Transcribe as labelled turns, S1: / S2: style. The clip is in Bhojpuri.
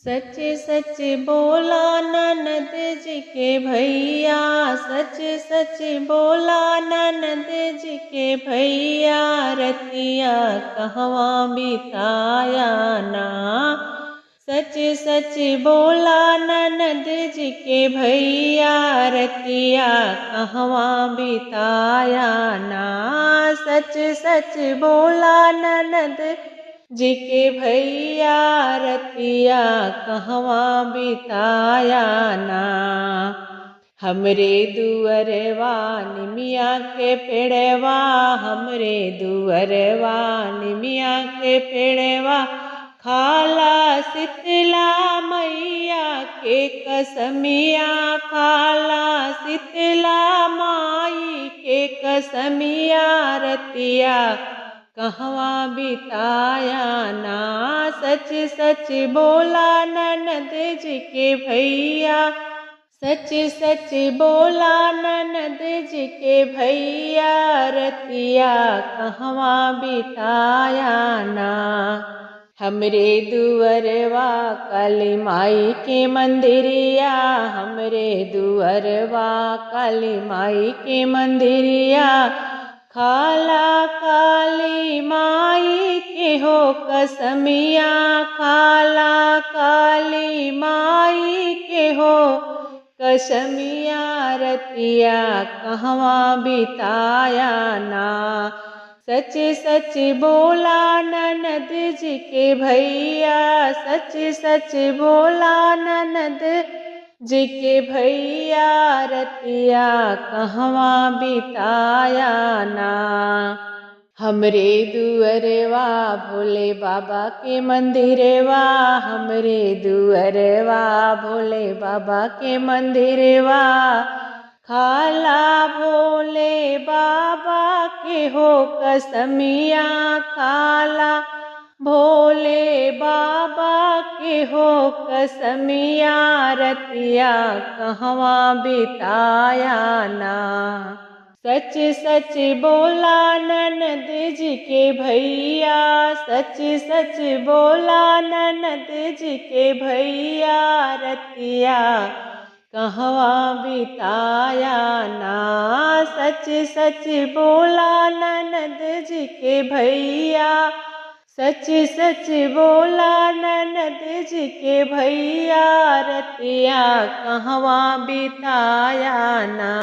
S1: सच सच बोला ननद जी के भैया, सच सच बोला ननद जी के भैया, रतिया कहवा बिताया ना। सच सच बोला ननद जी के भैया, रतिया कहवा बिताया ना। सच सच बोला ननद जी के भैया, रतिया कहवा बिताया ना। हमरे दुअरवा निमिया के पेड़वा, हमरे दुअरवा निमिया के पेड़वा, खाला शीतला मैया के कसमिया, खाला शीतला माई के कसमिया, रतिया कहवा बिताया ना। सच सच बोला ननद जी के भैया, सच सच बोला ननद जी के भैया, रतिया कहवा बिताया ना। हमरे दुअरवा काली माई के मंदिरिया, हमरे दुअरवा काली माई के मंदिरिया, खाला काली माई के हो कसमिया, खाला काली माई के हो कसमिया, रतिया कहवा बिताया ना। सच सच बोला ननद जी के भैया, सच सच बोला ननद जी के भैया, रतिया कहवा बिताया ना। हमरे दुअरवा भोले बाबा के मंदिरवा, हमरे दुअरवा भोले बाबा के मंदिरवा, खाला भोले बाबा के हो कसमिया, खाला भोले बाबा के हो कसमिया, रतिया कहवा बिताया ना। सच सच बोला ननद जी के भैया, सच सच बोला ननद जी के भैया, रतिया कहवा बिताया ना। सच सच बोला ननद जी के भैया, सच सच बोला ननद जी के भैया, रतिया कहवा बिताया ना।